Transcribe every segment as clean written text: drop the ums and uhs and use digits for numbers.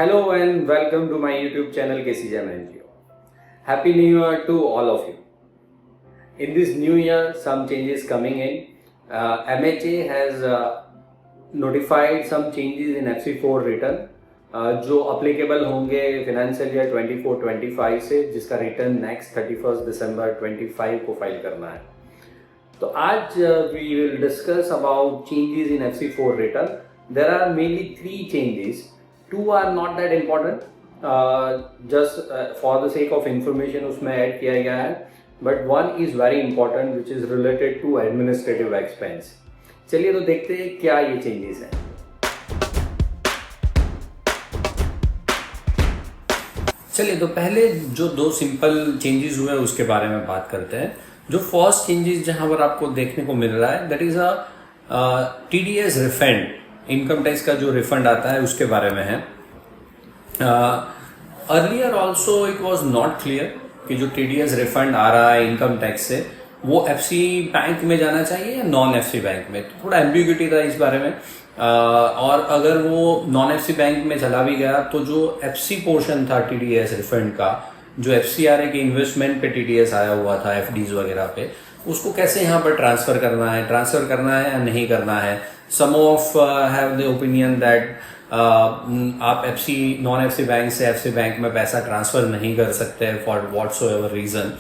Hello and welcome to my YouTube channel KCJM NGO. Happy New Year to all of you. In this new year, some changes coming in. MHA has notified some changes in FC4 return जो applicable होंगे financial year 24-25 से, जिसका return next 31 दिसंबर 25 को file करना है. तो आज we will discuss about changes in FC4 return. There are mainly 3 changes. 2 are not that important, just for the sake of information उसमें ऐड किया गया है, but one is very important which is related to administrative expense. चलिए तो देखते हैं क्या ये चेंजेस हैं. चलिए तो पहले जो 2 सिंपल चेंजेस हुए उसके बारे में बात करते हैं. जो फर्स्ट चेंजेस जहां पर आपको देखने को मिल रहा है that is a TDS refund, income tax का जो रिफंड आता है उसके बारे में है. Earlier also it was not clear कि जो TDS रिफंड आ रहा है इनकम टैक्स से वो FC बैंक में जाना चाहिए या नॉन FC बैंक में. तो थोड़ा एम्बिग्यूटी था इस बारे में. और अगर वो नॉन FC बैंक में चला भी गया तो जो FC पोर्शन था TDS रिफंड का, जो FCRA के इन्वेस्टमेंट पे TDS आया हुआ था FDs वगैरह पे, उसको कैसे यहाँ पर ट्रांसफर करना है या नहीं करना है. Some of have the opinion that आप नॉन FC बैंक से FC बैंक में पैसा ट्रांसफर नहीं कर सकते फॉर व्हाटसोएवर रीजन.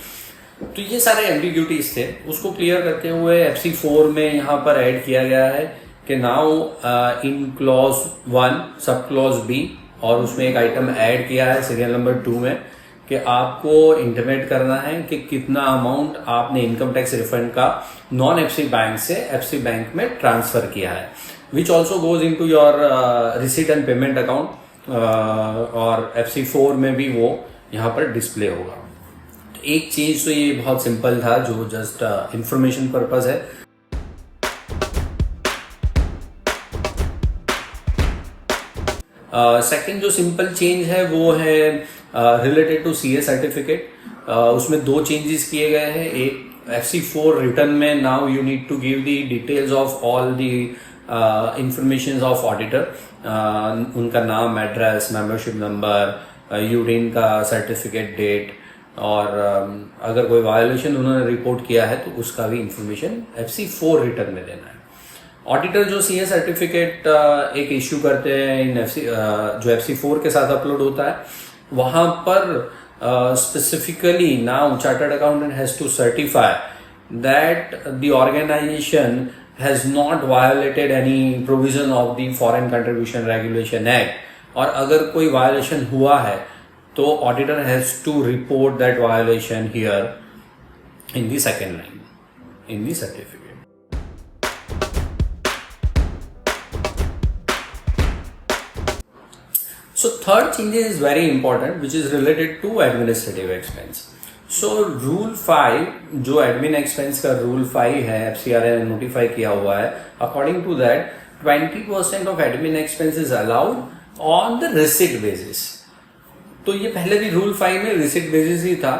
तो ये सारे एम्बिग्यूटीज थे, उसको क्लियर करते हुए FC4 में यहाँ पर ऐड किया गया है कि now in clause 1 sub clause B, और उसमें एक आइटम ऐड किया है सीरियल नंबर 2 में कि आपको इंटीमेट करना है कि कितना अमाउंट आपने इनकम टैक्स रिफंड का नॉन FC बैंक से FC बैंक में ट्रांसफर किया है, which also goes into your receipt and payment account, और FC4 में भी वो यहाँ पर डिस्प्ले होगा. तो एक चीज तो ये बहुत सिंपल था जो जस्ट इंफॉर्मेशन पर्पज है. सेकंड जो सिंपल चेंज है वो है रिलेटेड टू CA सर्टिफिकेट. उसमें 2 चेंजेस किए गए हैं. एक FC4 रिटर्न में now you need to give the details of all the information of auditor, उनका नाम, एड्रेस, मेंबरशिप नंबर, यूरिन का सर्टिफिकेट, डेट, और अगर कोई वायोलेशन उन्होंने रिपोर्ट किया है तो उसका भी इंफॉर्मेशन FC4 रिटर्न में देना है. ऑडिटर जो CA सर्टिफिकेट एक इश्यू करते हैं इन जो FC4 के साथ अपलोड होता है, वहां पर specifically now chartered accountant has to certify that the organisation has not violated any provision of the foreign contribution regulation act, और अगर कोई वायोलेशन हुआ है तो auditor has to report that violation here in the second line in the certificate. So third change is very important, which is related to administrative expense. So rule 5 जो admin expense का rule 5 है FCRA ने notify किया हुआ है, according to that 20% of admin expense is allowed on the receipt basis. तो ये पहले भी rule 5 में receipt basis ही था,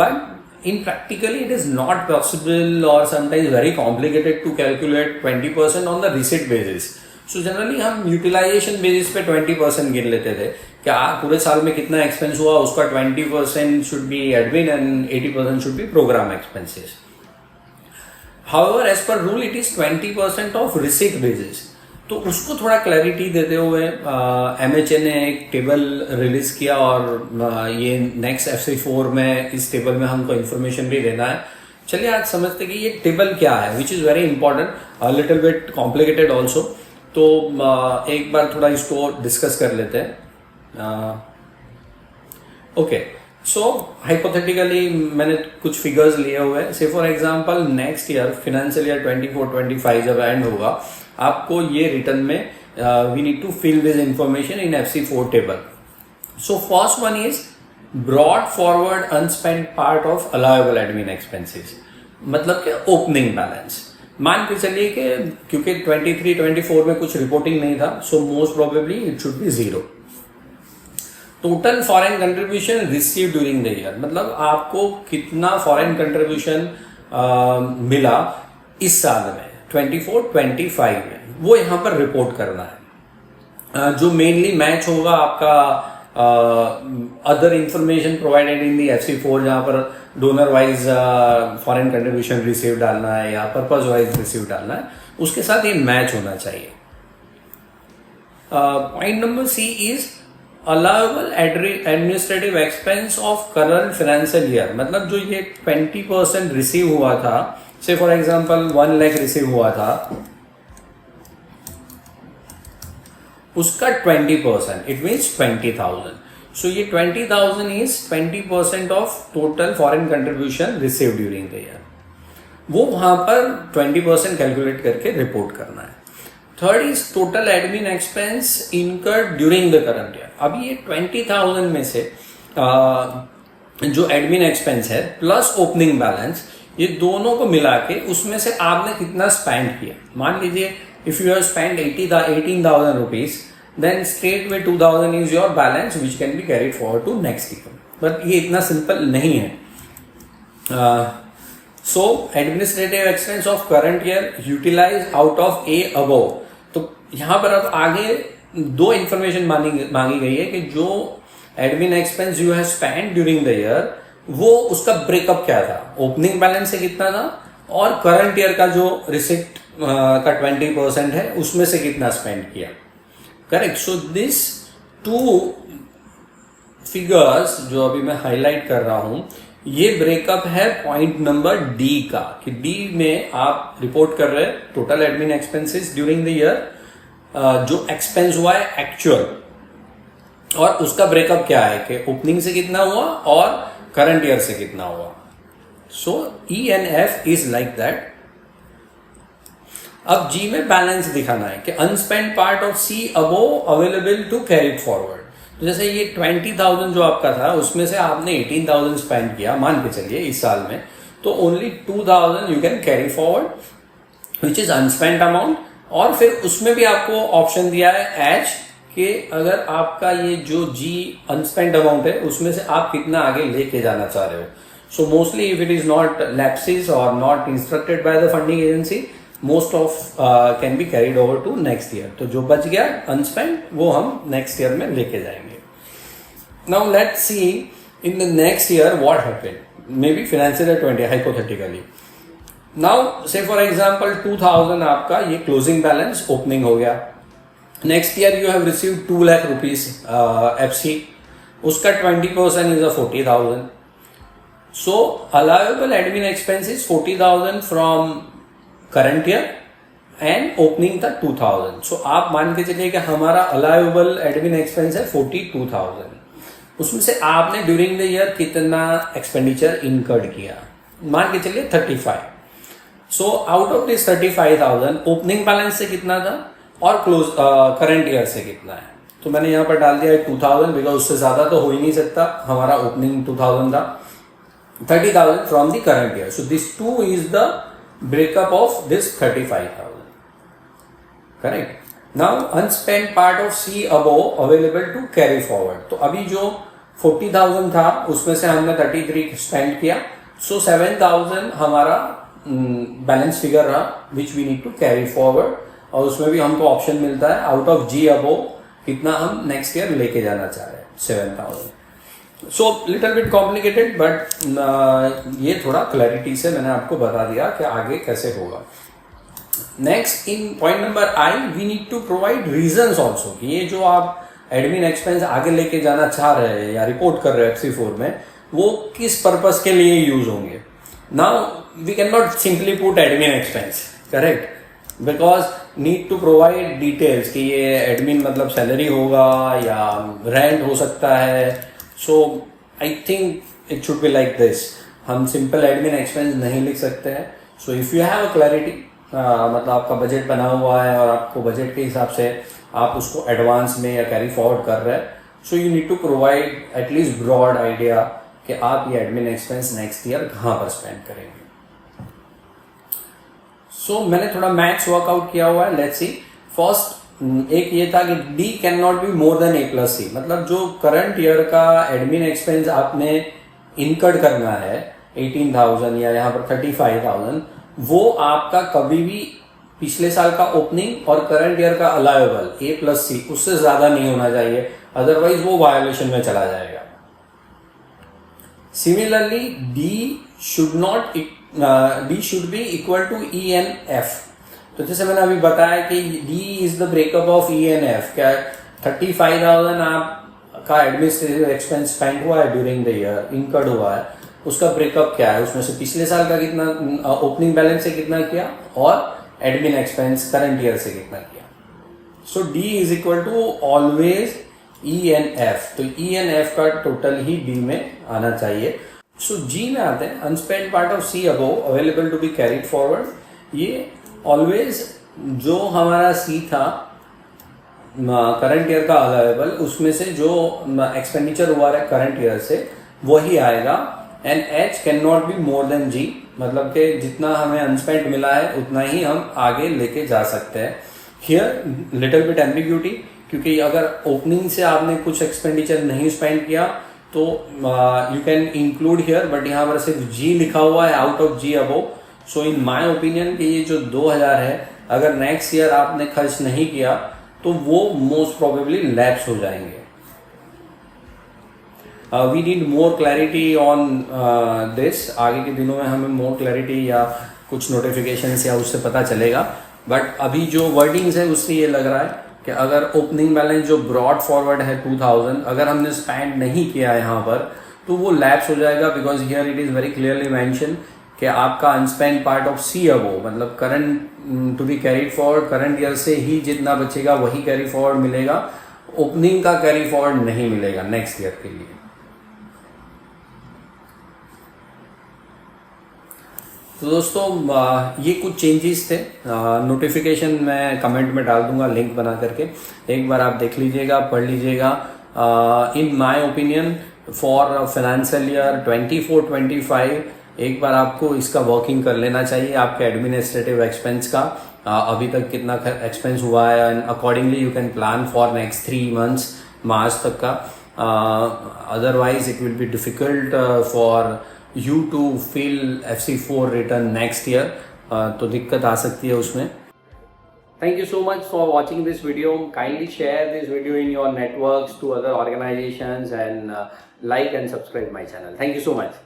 but in practically it is not possible or sometimes very complicated to calculate 20% on the receipt basis. So generally हम utilisation basis पे 20% गिन लेते थे कि पूरे साल में कितना एक्सपेंस हुआ, उसका 20% should be admin and 80% should be programme expenses. However as per rule it is 20% of receipt basis. तो उसको थोड़ा क्लैरिटी देते हुए MHA ने एक टेबल रिलीज किया, और ये नेक्स्ट FC4 में इस टेबल में हमको इन्फॉर्मेशन भी देना है. चलिए आज समझते कि ये टेबल क्या है, which is very important, little bit complicated also. तो एक बार थोड़ा इसको डिस्कस कर लेते हैं. ओके, सो हाइपोथेटिकली मैंने कुछ फिगर्स लिए हुए हैं. Say for example next year financial year 24-25 जब एंड होगा, आपको ये रिटर्न में we need to fill this information in FC4 table. So first one is brought forward unspent part of allowable admin expenses, मतलब कि ओपनिंग बैलेंस. मान के चलिए कि क्योंकि 23-24 में कुछ रिपोर्टिंग नहीं था, so most probably it should B 0. Total foreign contribution receive during the year, मतलब आपको कितना फॉरेन कंट्रीब्यूशन मिला इस साल में 24-25 में, वो यहाँ पर रिपोर्ट करना है. जो मेनली मैच होगा आपका other information provided in the FC4, जहां पर donor wise foreign contribution receive डालना है या पर्पज वाइज रिसीव डालना है, उसके साथ ये मैच होना चाहिए. Point number C is allowable administrative expense of current financial year. मतलब जो ये 20% रिसीव हुआ था, से फॉर एग्जांपल 1 लाख रिसीव हुआ था, उसका 20%, इट मीन्स 20,000. सो ये 20,000 is 20% of total foreign contribution receive during the year. वो वहां पर 20% कैलकुलेट करके रिपोर्ट करना है. Third is total admin expense incurred during the current year. अभी ये 20,000 में से जो एडमिन एक्सपेंस है प्लस ओपनिंग बैलेंस, ये दोनों को मिला के उसमें से आपने कितना स्पेंड किया. मान लीजिए if you have spent 18,000 rupees, then straight way 2,000 is your balance which can be carried forward to next year. But ये इतना सिंपल नहीं है. So administrative expense of current year utilized out of A above. तो यहाँ पर अब आगे दो इंफॉर्मेशन मांगी गई है कि जो admin expense you have spend during the year, वो उसका ब्रेकअप क्या था, ओपनिंग बैलेंस से कितना था, और करंट ईयर का जो रिसिप्ट का 20% है उसमें से कितना स्पेंड किया. करेक्ट. सो दिस 2 फिगर्स जो अभी मैं हाईलाइट कर रहा हूं, ये ब्रेकअप है पॉइंट नंबर D का, कि D में आप रिपोर्ट कर रहे हैं total admin expenses during the year, जो एक्सपेंस हुआ है एक्चुअल, और उसका ब्रेकअप क्या है कि ओपनिंग से कितना हुआ और करंट ईयर से कितना हुआ. So E and F is like that. अब G में बैलेंस दिखाना है कि unspent part of C above available to carry forward. तो जैसे ये 20,000 जो आपका था, उसमें से आपने 18,000 स्पेंड किया मान के चलिए इस साल में, तो only 2,000 you can carry forward which is unspent amount. और फिर उसमें भी आपको ऑप्शन दिया है H कि अगर आपका ये जो G अनस्पेंड अमाउंट है उसमें से आप कितना आगे लेके जाना चाह रहे हो. So mostly if it is not lapses और not instructed by the funding agency, most of can be carried over to next year. तो जो बच गया अनस्पेंड, वो हम नेक्स्ट ईयर में लेके जाएंगे. Now let's see in the next year what happened. May be financial year 20 hypothetically. Now से फॉर एग्जांपल 2,000 आपका ये क्लोजिंग बैलेंस ओपनिंग हो गया. Next year you have received 2 lakh rupees FC, उसका 20% is 40,000. So allowable admin expenses 40,000 from current year and opening था 2,000. सो आप मान के चलिए कि हमारा अलाउएबल एडमिन एक्सपेंस है 42,000. उसमें से आपने ड्यूरिंग द ईयर कितना एक्सपेंडिचर इनकर्ड किया, मान के चलिए 35. So out of this 35,000 opening balance से कितना था और क्लोज करंट ईयर से कितना है. तो मैंने यहाँ पर डाल दिया 2,000, बिकॉज उससे ज्यादा तो हो ही नहीं सकता. हमारा ओपनिंग 2,000 था, 30,000 from the current year. So this 2 is the breakup of this 35,000. Correct. Now unspent part of C above available to carry forward. तो अभी जो 40,000 था उसमें से हमने 33 स्पेंड किया. सो 7,000 हमारा बैलेंस फिगर रहा which we need to carry forward. और उसमें भी हमको ऑप्शन मिलता है आउट ऑफ G above कितना हम नेक्स्ट ईयर लेके जाना चाह रहे हैं, 7,000. So little bit complicated, but ये थोड़ा क्लैरिटी से मैंने आपको बता दिया कि आगे कैसे होगा. Next in point number I, we need to provide reasons also कि ये जो आप एडमिन एक्सपेंस आगे लेके जाना चाह रहे हैं या रिपोर्ट कर रहे हैं FC4 में, वो किस पर्पस के लिए यूज होंगे. Now we can not simply put admin expense, correct, because need to provide details कि ये एडमिन मतलब सैलरी होगा या रेंट हो सकता है. So I think it should be like this. हम सिंपल एडमिन एक्सपेंस नहीं लिख सकते हैं. So if you have a clarity, मतलब आपका बजट बना हुआ है और आपको बजट के हिसाब से आप उसको एडवांस में या कैरी फॉरवर्ड कर रहे हैं, so you need to provide at least broad idea कि आप ये एडमिन एक्सपेंस नेक्स्ट ईयर कहाँ पर स्पेंड करेंगे. सो मैंने थोड़ा मैथ्स वर्कआउट किया हुआ है. Let's see. फर्स्ट एक ये था कि D can not be more than A+C. मतलब जो करंट ईयर का एडमिन एक्सपेंस आपने इनकर्ड करना है 18,000 या यहाँ पर 35,000, वो आपका कभी भी पिछले साल का ओपनिंग और करंट ईयर का अलाउएबल A+C उससे ज्यादा नहीं होना चाहिए, अदरवाइज वो वायोलेशन में चला जाएगा। Similarly D should be equal to E and F। तो जैसे मैंने अभी बताया कि D is the breakup of E and F। क्या 35,000 आपका एडमिनिस्ट्रेटिव एक्सपेंस स्पेंड हुआ है ड्यूरिंग द ईयर, इनकर्ड हुआ है, उसका ब्रेकअप क्या है, उसमें से पिछले साल का कितना ओपनिंग बैलेंस से कितना किया और एडमिन एक्सपेंस करंट ईयर से कितना किया। So D is equal to always E and F। तो E and F का टोटल ही D में आना चाहिए। सो G में आते हैं, unspent part of C above available to be carried forward. ये ऑलवेज जो हमारा C था करंट ईयर का अलाउएबल, उसमें से जो एक्सपेंडिचर हुआ है करंट ईयर से वही आएगा। And H can not be more than G, मतलब कि जितना हमें अनस्पेंड मिला है उतना ही हम आगे लेके जा सकते हैं। हियर लिटिल बिट एम्बिग्यूटी, क्योंकि अगर ओपनिंग से आपने कुछ एक्सपेंडिचर नहीं स्पेंड किया तो you can include here, but यहाँ पर सिर्फ G लिखा हुआ है out of G above. So in my opinion कि ये जो 2000 है, अगर नेक्स्ट ईयर आपने खर्च नहीं किया तो वो मोस्ट प्रोबेबली लैप्स हो जाएंगे। We need more clarity on this. आगे के दिनों में हमें मोर क्लैरिटी या कुछ नोटिफिकेशंस या उससे पता चलेगा, बट अभी जो वर्डिंग्स है उससे ये लग रहा है कि अगर ओपनिंग बैलेंस जो ब्रॉड फॉरवर्ड है 2000 अगर हमने स्पेंड नहीं किया है यहाँ पर तो वो लैप्स हो जाएगा, because here it is very clearly mention कि आपका unspent part of C above, मतलब current to be carried forward, current year से ही जितना बचेगा वही कैरी फॉरवर्ड मिलेगा, ओपनिंग का कैरी फॉरवर्ड नहीं मिलेगा नेक्स्ट ईयर के लिए। तो दोस्तों ये कुछ चेंजेस थे। नोटिफिकेशन मैं कमेंट में डाल दूंगा लिंक बना करके, एक बार आप देख लीजिएगा, पढ़ लीजिएगा। In my opinion for financial year 24-25 एक बार आपको इसका वर्किंग कर लेना चाहिए, आपके एडमिनिस्ट्रेटिव एक्सपेंस का अभी तक कितना एक्सपेंस हुआ है, and accordingly you can plan for next 3 months मार्च तक का। Otherwise it will be difficult for you to fill FC4 return next year, तो दिक्कत आ सकती है उसमें। Thank you so much for watching this video. Kindly share this video in your networks to other organizations and like and subscribe my channel. Thank you so much.